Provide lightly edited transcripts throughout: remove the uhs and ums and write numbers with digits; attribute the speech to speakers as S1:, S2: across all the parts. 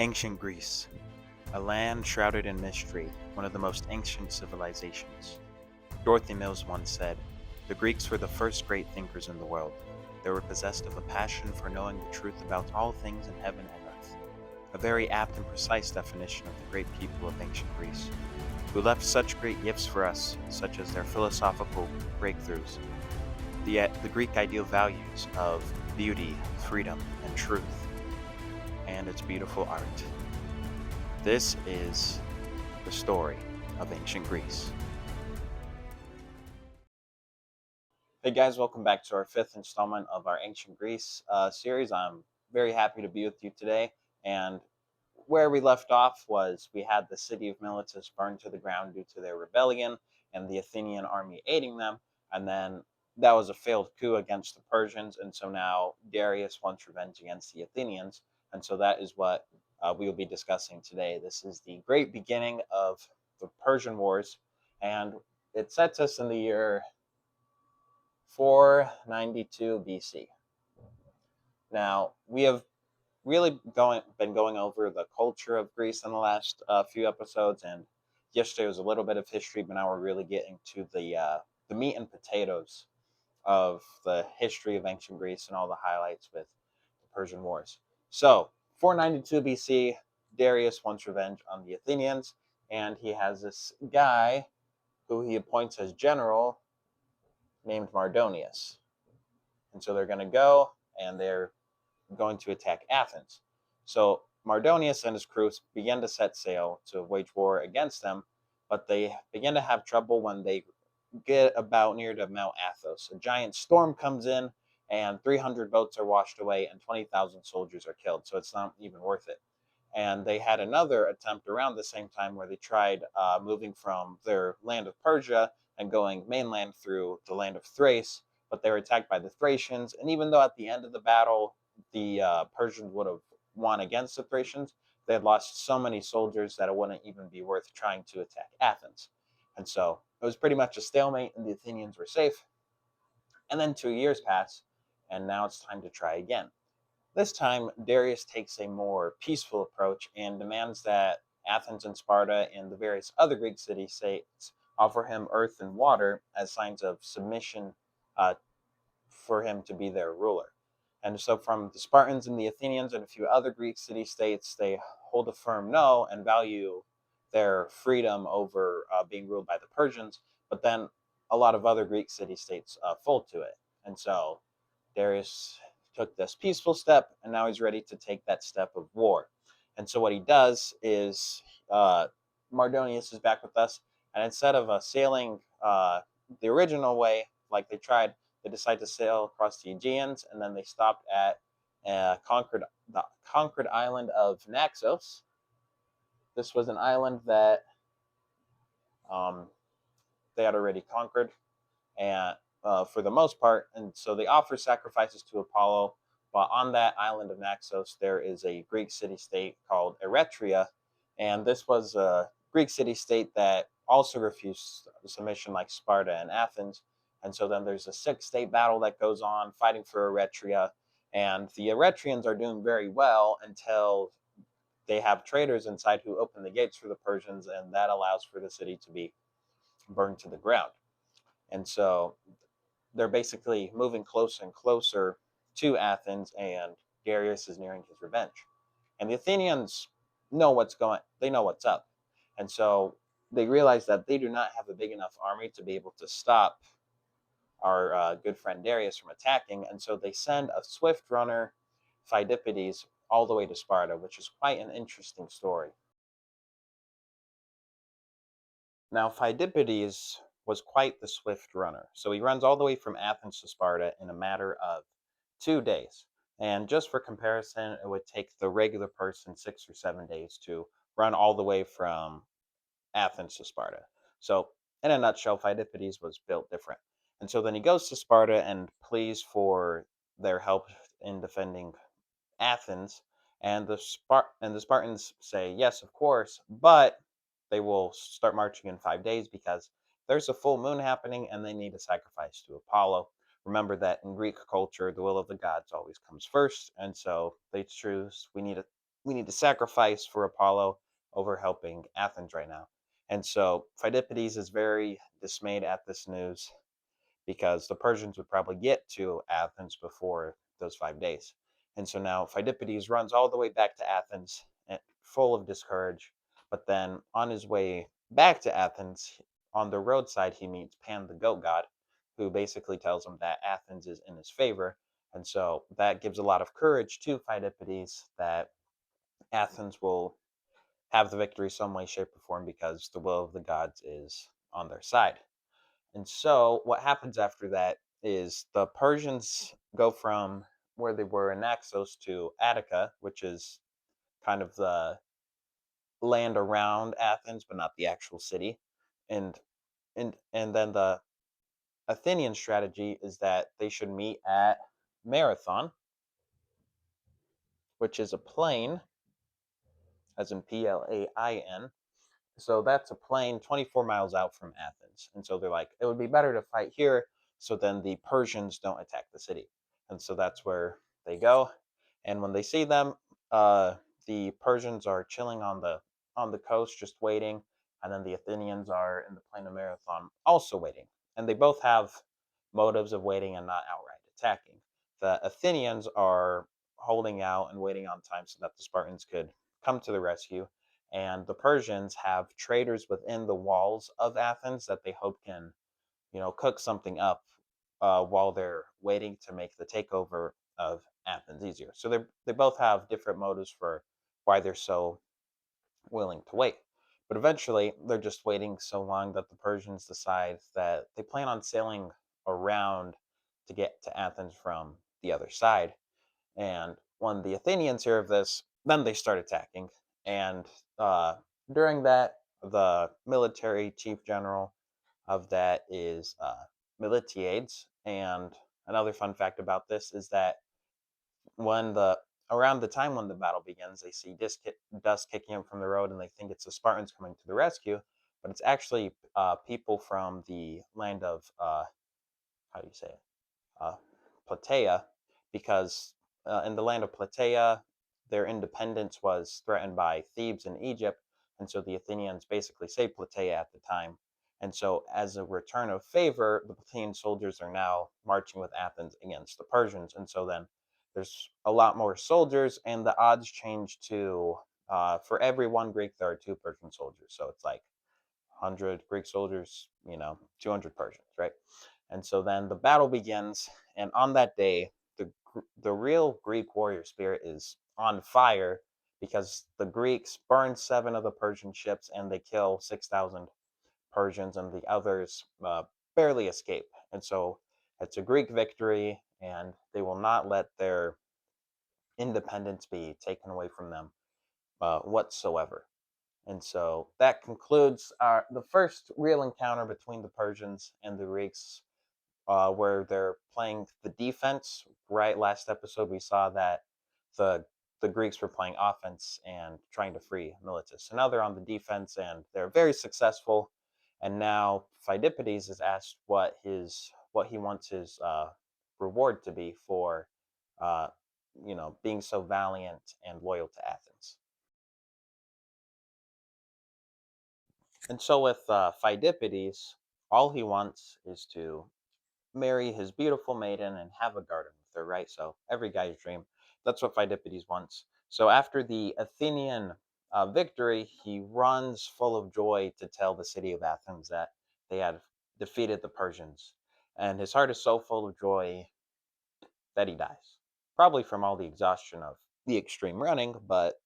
S1: Ancient Greece, a land shrouded in mystery, one of the most ancient civilizations. Dorothy Mills once said, "The Greeks were the first great thinkers in the world. They were possessed of a passion for knowing the truth about all things in heaven and earth." A very apt and precise definition of the great people of ancient Greece, who left such great gifts for us, such as their philosophical breakthroughs, the Greek ideal values of beauty, freedom, and truth, and its beautiful art. This is the story of ancient Greece. Hey guys, welcome back to our fifth installment of our Ancient Greece series. I'm very happy to be with you today. And where we left off was we had the city of Miletus burned to the ground due to their rebellion and the Athenian army aiding them. And then that was a failed coup against the Persians. And so now Darius wants revenge against the Athenians. And so that is what we will be discussing today. This is the great beginning of the Persian Wars. And it sets us in the year 492 BC. Now, we have really been going over the culture of Greece in the last few episodes, and yesterday was a little bit of history, but now we're really getting to the meat and potatoes of the history of ancient Greece and all the highlights with the Persian Wars. So, 492 BC, Darius wants revenge on the Athenians, and he has this guy who he appoints as general named Mardonius. And so they're going to go and they're going to attack Athens. So Mardonius and his crew begin to set sail to wage war against them, but they begin to have trouble when they get about near to Mount Athos. A giant storm comes in, and 300 boats are washed away, and 20,000 soldiers are killed. So it's not even worth it. And they had another attempt around the same time where they tried moving from their land of Persia and going mainland through the land of Thrace, but they were attacked by the Thracians. And even though at the end of the battle the Persians would have won against the Thracians, they had lost so many soldiers that it wouldn't even be worth trying to attack Athens. And so it was pretty much a stalemate, and the Athenians were safe. And then 2 years pass, and now it's time to try again. This time, Darius takes a more peaceful approach and demands that Athens and Sparta and the various other Greek city states offer him earth and water as signs of submission uh, for him to be their ruler. And so, from the Spartans and the Athenians and a few other Greek city states, they hold a firm no and value their freedom over being ruled by the Persians. But then a lot of other Greek city states fold to it. And so Darius took this peaceful step, and now he's ready to take that step of war. And so what he does is Mardonius is back with us, and instead of sailing the original way, like they tried, they decide to sail across the Aegeans, and then they stopped at the conquered island of Naxos. This was an island that um, they had already conquered, and for the most part. And so they offer sacrifices to Apollo. But on that island of Naxos, there is a Greek city state called Eretria. And this was a Greek city state that also refused submission, like Sparta and Athens. And so then there's a six-state battle that goes on, fighting for Eretria. And the Eretrians are doing very well until they have traders inside who open the gates for the Persians, and that allows for the city to be burned to the ground. And so they're basically moving closer and closer to Athens, and Darius is nearing his revenge. And the Athenians they know what's up. And so they realize that they do not have a big enough army to be able to stop our good friend Darius from attacking. And so they send a swift runner, Phidippides, all the way to Sparta, which is quite an interesting story. Now, Phidippides was quite the swift runner. So he runs all the way from Athens to Sparta in a matter of 2 days. And just for comparison, it would take the regular person 6 or 7 days to run all the way from Athens to Sparta. So, in a nutshell, Phidippides was built different. And so then he goes to Sparta and pleads for their help in defending Athens, and the Spartans say yes, of course, but they will start marching in 5 days because there's a full moon happening and they need a sacrifice to Apollo. Remember that in Greek culture, the will of the gods always comes first, and so they choose we need we need to sacrifice for Apollo over helping Athens right now. And so Pheidippides is very dismayed at this news because the Persians would probably get to Athens before those 5 days. And so now Pheidippides runs all the way back to Athens, full of discourage. But then on his way back to Athens, on the roadside, he meets Pan the goat god, who basically tells him that Athens is in his favor. And so that gives a lot of courage to Pheidippides that Athens will have the victory some way, shape, or form because the will of the gods is on their side. And so what happens after that is the Persians go from where they were in Naxos to Attica, which is kind of the land around Athens, but not the actual city. And and then the Athenian strategy is that they should meet at Marathon, which is a plain, as in Plain. So that's a plain 24 miles out from Athens. And so they're like, it would be better to fight here so then the Persians don't attack the city. And so that's where they go. And when they see them, the Persians are chilling on the coast, just waiting. And then the Athenians are in the plain of Marathon, also waiting. And they both have motives of waiting and not outright attacking. The Athenians are holding out and waiting on time so that the Spartans could come to the rescue, and the Persians have traders within the walls of Athens that they hope can, cook something up while they're waiting to make the takeover of Athens easier. So they both have different motives for why they're so willing to wait. But eventually, they're just waiting so long that the Persians decide that they plan on sailing around to get to Athens from the other side. And when the Athenians hear of this, then they start attacking. And uh, during that, the military chief general of that is Miltiades. And another fun fact about this is that when the around the time when the battle begins, they see dust kicking up from the road, and they think it's the Spartans coming to the rescue, but it's actually people from the land of how do you say it? uh, Plataea, because in the land of Plataea, their independence was threatened by Thebes in Egypt, and so the Athenians basically saved Plataea at the time. And so, as a return of favor, the Plataean soldiers are now marching with Athens against the Persians. And so then there's a lot more soldiers, and the odds change to for every one Greek, there are two Persian soldiers. So it's like 100 Greek soldiers, 200 Persians, right? And so then the battle begins, and on that day, the real Greek warrior spirit is on fire because the Greeks burn 7 of the Persian ships and they kill 6,000 Persians, and the others barely escape. And so it's a Greek victory, and they will not let their independence be taken away from them whatsoever. And so that concludes the first real encounter between the Persians and the Greeks, where they're playing the defense. Right, last episode we saw that the the Greeks were playing offense and trying to free Miletus. So now they're on the defense and they're very successful. And now Pheidippides is asked what he wants his reward to be for uh, being so valiant and loyal to Athens. And so with Pheidippides, all he wants is to marry his beautiful maiden and have a garden with her, right? So every guy's dream. That's what Pheidippides wants. So after the Athenian victory, he runs full of joy to tell the city of Athens that they had defeated the Persians. And his heart is so full of joy that he dies. Probably from all the exhaustion of the extreme running, but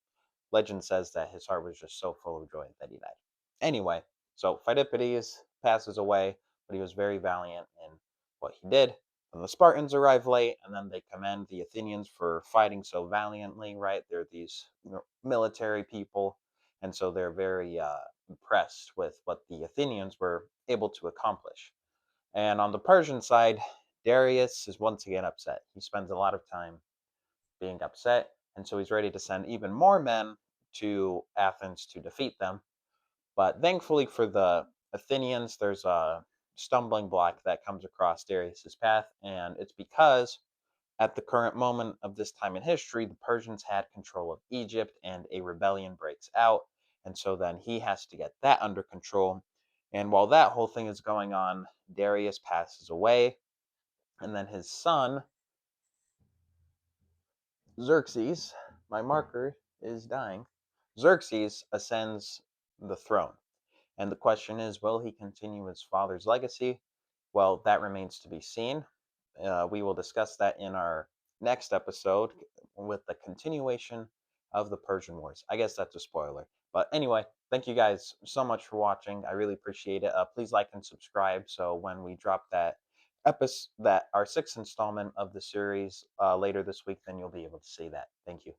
S1: legend says that his heart was just so full of joy that he died. Anyway, so Pheidippides passes away, but he was very valiant in what he did. And the Spartans arrive late, and then they commend the Athenians for fighting so valiantly, right? They're these military people, and so they're very impressed with what the Athenians were able to accomplish. And on the Persian side, Darius is once again upset. He spends a lot of time being upset, and so he's ready to send even more men to Athens to defeat them. But thankfully for the Athenians, there's a stumbling block that comes across Darius's path, and it's because At the current moment of this time in history, the Persians had control of Egypt and a rebellion breaks out. And so then he has to get that under control. And while that whole thing is going on, Darius passes away. And then his son, Xerxes, my marker is dying. Xerxes ascends the throne. And the question is, will he continue his father's legacy? Well, that remains to be seen. We will discuss that in our next episode with the continuation of the Persian Wars. I guess that's a spoiler. But anyway, thank you guys so much for watching. I really appreciate it. Please like and subscribe so when we drop that episode, that our sixth installment of the series later this week, then you'll be able to see that. Thank you.